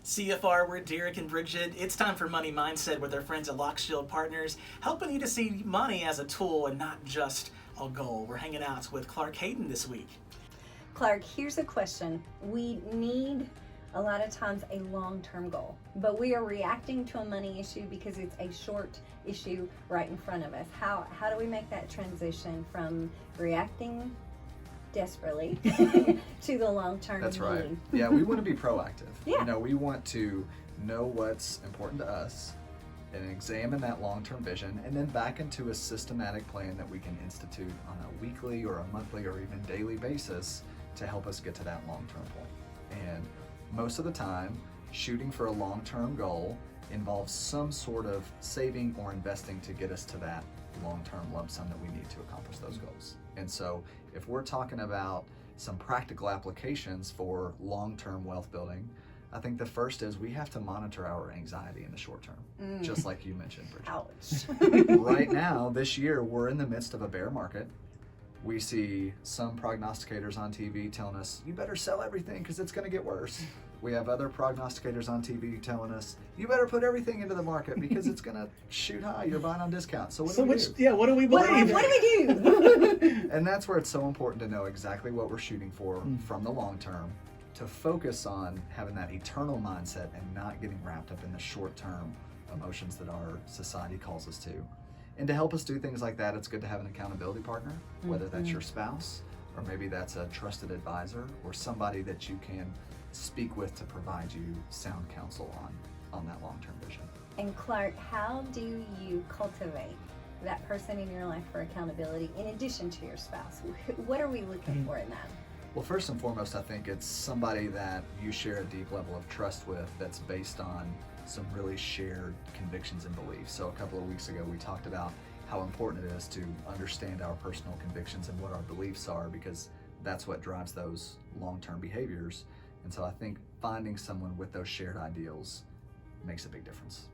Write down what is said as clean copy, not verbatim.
CFR, we're Derek and Bridget. It's time for Money Mindset with our friends at Lockshield Partners, helping you to see money as a tool and not just a goal. We're hanging out with Clark Hayden this week. Clark, here's a question. We need a lot of times a long-term goal, but we are reacting to a money issue because it's a short issue right in front of us. How do we make that transition from reacting desperately to the long-term That's right. need? Yeah, we want to be proactive. Yeah. You know, we want to know what's important to us and examine that long-term vision and then back into a systematic plan that we can institute on a weekly or a monthly or even daily basis to help us get to that long-term point. And most of the time, shooting for a long-term goal involves some sort of saving or investing to get us to that long-term lump sum that we need to accomplish those goals. And so if we're talking about some practical applications for long-term wealth building, I think the first is we have to monitor our anxiety in the short term, just like you mentioned, Bridget. Ouch. Right now, this year, we're in the midst of a bear market. We see some prognosticators on TV telling us, you better sell everything because it's going to get worse. We have other prognosticators on TV telling us, you better put everything into the market because it's going to shoot high. You're buying on discount. So what do we do? What do we What believe? do we do? And that's where it's so important to know exactly what we're shooting for from the long term, to focus on having that eternal mindset and not getting wrapped up in the short term emotions that our society calls us to. And to help us do things like that, it's good to have an accountability partner, whether that's your spouse, or maybe that's a trusted advisor, or somebody that you can speak with to provide you sound counsel on that long-term vision. And Clark, how do you cultivate that person in your life for accountability in addition to your spouse? What are we looking for in that? Well, first and foremost, I think it's somebody that you share a deep level of trust with that's based on some really shared convictions and beliefs. So a couple of weeks ago, we talked about how important it is to understand our personal convictions and what our beliefs are, because that's what drives those long-term behaviors. And so I think finding someone with those shared ideals makes a big difference.